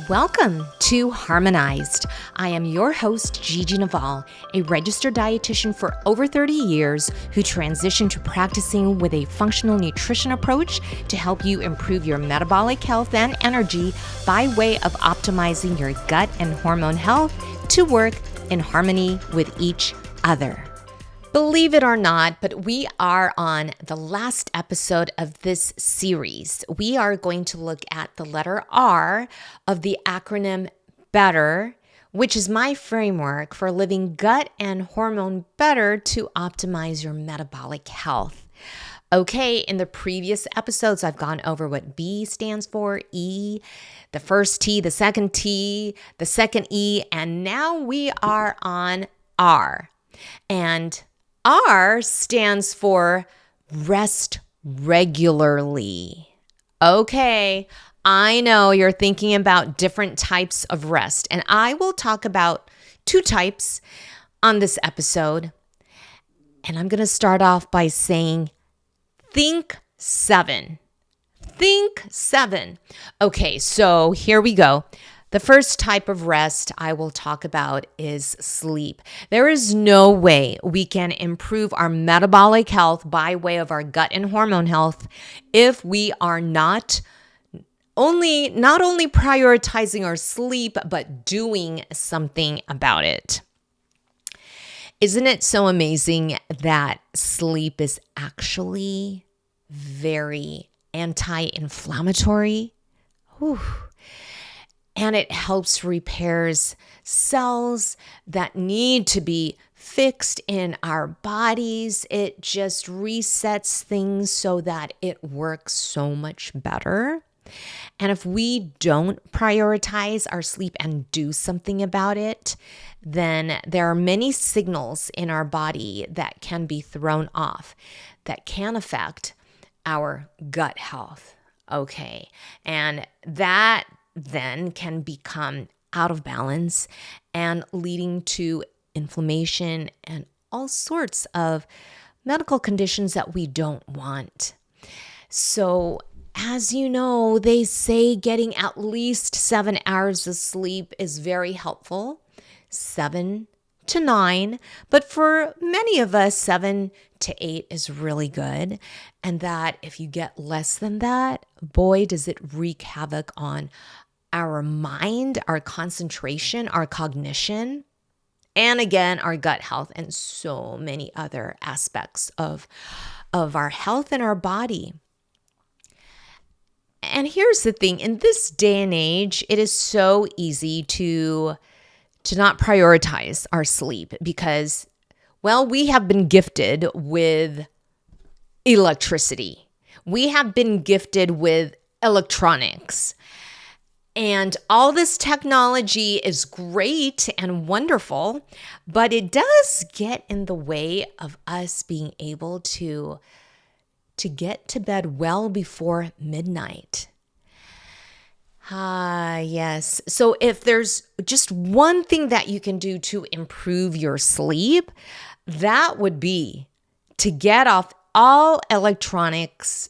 Welcome to Harmonized. I am your host, Gigi Naval, a registered dietitian for over 30 years who transitioned to practicing with a functional nutrition approach to help you improve your metabolic health and energy by way of optimizing your gut and hormone health to work in harmony with each other. Believe it or not, but we are on the last episode of this series. We are going to look at the letter R of the acronym BETTER, which is my framework for living gut and hormone better to optimize your metabolic health. Okay, in the previous episodes, I've gone over what B stands for, E, the first T, the second T, the second E, and now we are on R. And R stands for rest regularly. Okay, I know you're thinking about different types of rest, and I will talk about two types on this episode. And I'm going to start off by saying, think 7. Think 7. Okay, so here we go. The first type of rest I will talk about is sleep. There is no way we can improve our metabolic health by way of our gut and hormone health if we are not only prioritizing our sleep, but doing something about it. Isn't it so amazing that sleep is actually very anti-inflammatory? Whew. And it helps repairs cells that need to be fixed in our bodies. It just resets things so that it works so much better. And if we don't prioritize our sleep and do something about it, then there are many signals in our body that can be thrown off that can affect our gut health. Okay, and that then can become out of balance and leading to inflammation and all sorts of medical conditions that we don't want. So, as you know, they say getting at least 7 hours of sleep is very helpful, 7 to 9, but for many of us, 7 to 8 is really good. And that if you get less than that, boy, does it wreak havoc on our mind, our concentration, our cognition, and again, our gut health and so many other aspects of our health and our body. And here's the thing, in this day and age, it is so easy to not prioritize our sleep because, well, we have been gifted with electricity. We have been gifted with electronics. And all this technology is great and wonderful, but it does get in the way of us being able to get to bed well before midnight. Yes. So if there's just one thing that you can do to improve your sleep, that would be to get off all electronics.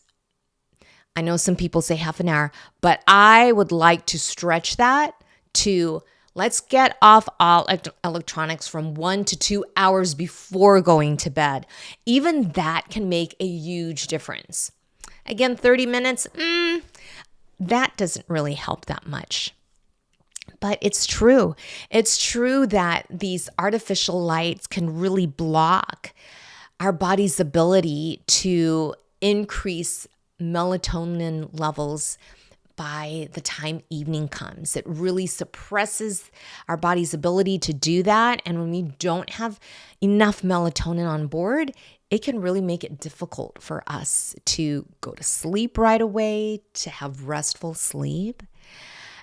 I know some people say half an hour, but I would like to stretch that to let's get off all electronics from 1 to 2 hours before going to bed. Even that can make a huge difference. Again, 30 minutes, that doesn't really help that much. But it's true. It's true that these artificial lights can really block our body's ability to increase melatonin levels by the time evening comes. It really suppresses our body's ability to do that. And when we don't have enough melatonin on board, it can really make it difficult for us to go to sleep right away, to have restful sleep.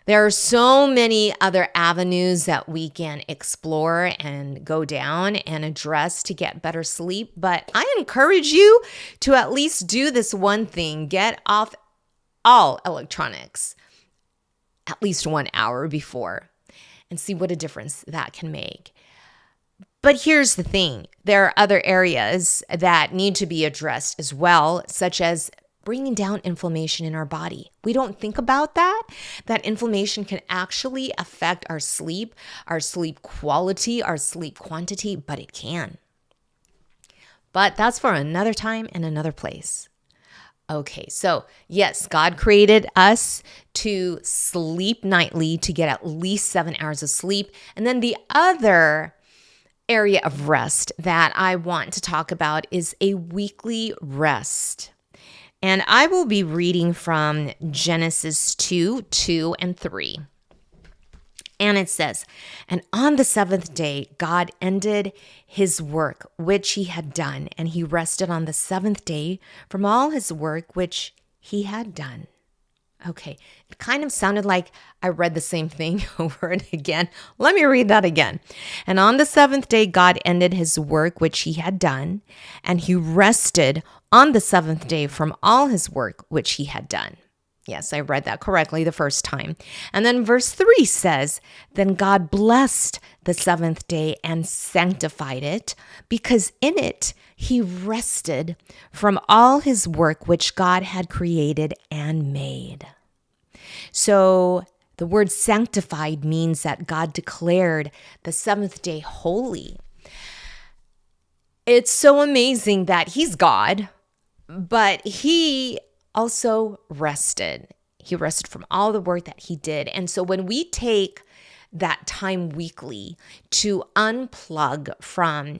There are so many other avenues that we can explore and go down and address to get better sleep, but I encourage you to at least do this one thing, get off all electronics at least 1 hour before and see what a difference that can make. But here's the thing, there are other areas that need to be addressed as well, such as bringing down inflammation in our body. We don't think about that inflammation can actually affect our sleep quality, our sleep quantity, but it can. But that's for another time and another place. Okay, so yes, God created us to sleep nightly, to get at least 7 hours of sleep. And then the other area of rest that I want to talk about is a weekly rest. And I will be reading from Genesis 2 and 3. And it says, "And on the seventh day, God ended his work, which he had done, and he rested on the seventh day from all his work, which he had done." Okay, it kind of sounded like I read the same thing over and again. Let me read that again. "And on the seventh day, God ended his work, which he had done, and he rested on the seventh day from all his work, which he had done." Yes, I read that correctly the first time. And then verse 3 says, "Then God blessed the seventh day and sanctified it, because in it he rested from all his work which God had created and made." So the word sanctified means that God declared the seventh day holy. It's so amazing that he's God, but he also rested. He rested from all the work that he did. And so when we take that time weekly to unplug from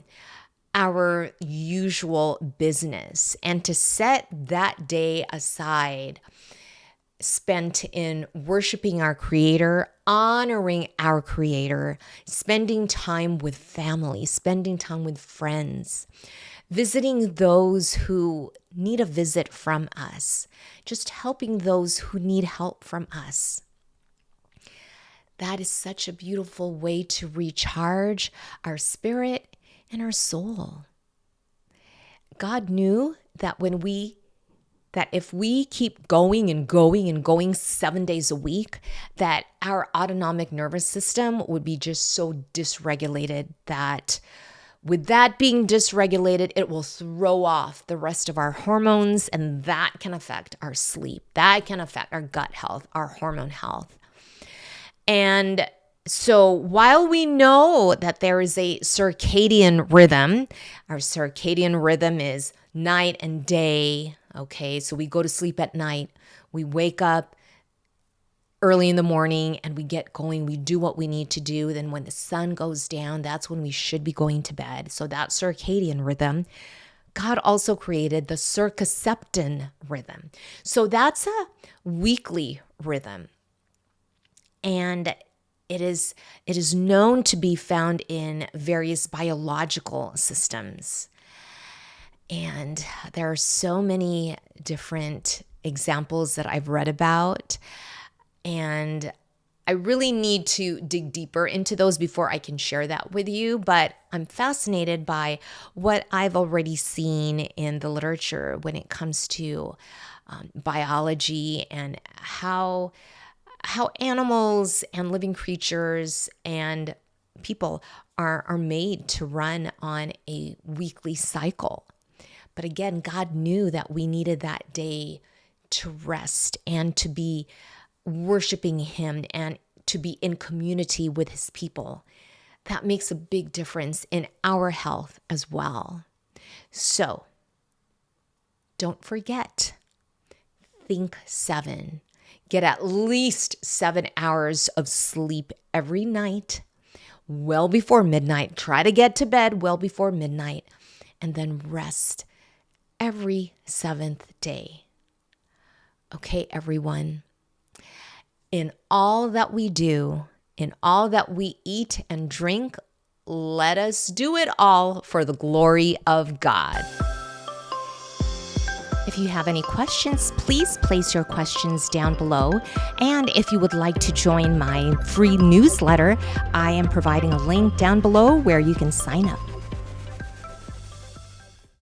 our usual business and to set that day aside, spent in worshiping our Creator, honoring our Creator, spending time with family, spending time with friends, visiting those who need a visit from us, just helping those who need help from us. That is such a beautiful way to recharge our spirit and our soul. God knew that if we keep going and going 7 days a week, that our autonomic nervous system would be just so dysregulated that with that being dysregulated, it will throw off the rest of our hormones, and that can affect our sleep. That can affect our gut health, our hormone health. And so while we know that there is a circadian rhythm, our circadian rhythm is night and day. Okay, so we go to sleep at night, we wake up early in the morning and we get going, we do what we need to do. Then when the sun goes down, that's when we should be going to bed. So that circadian rhythm. God also created the circumception rhythm. So that's a weekly rhythm. And it is known to be found in various biological systems. And there are so many different examples that I've read about. And I really need to dig deeper into those before I can share that with you. But I'm fascinated by what I've already seen in the literature when it comes to biology and how animals and living creatures and people are made to run on a weekly cycle. But again, God knew that we needed that day to rest and to be worshiping him and to be in community with his people. That makes a big difference in our health as well. So don't forget, think 7. Get at least 7 hours of sleep every night, well before midnight. Try to get to bed well before midnight, and then rest every 7th day. Okay, everyone. In all that we do, in all that we eat and drink, let us do it all for the glory of God. If you have any questions, please place your questions down below. And if you would like to join my free newsletter, I am providing a link down below where you can sign up.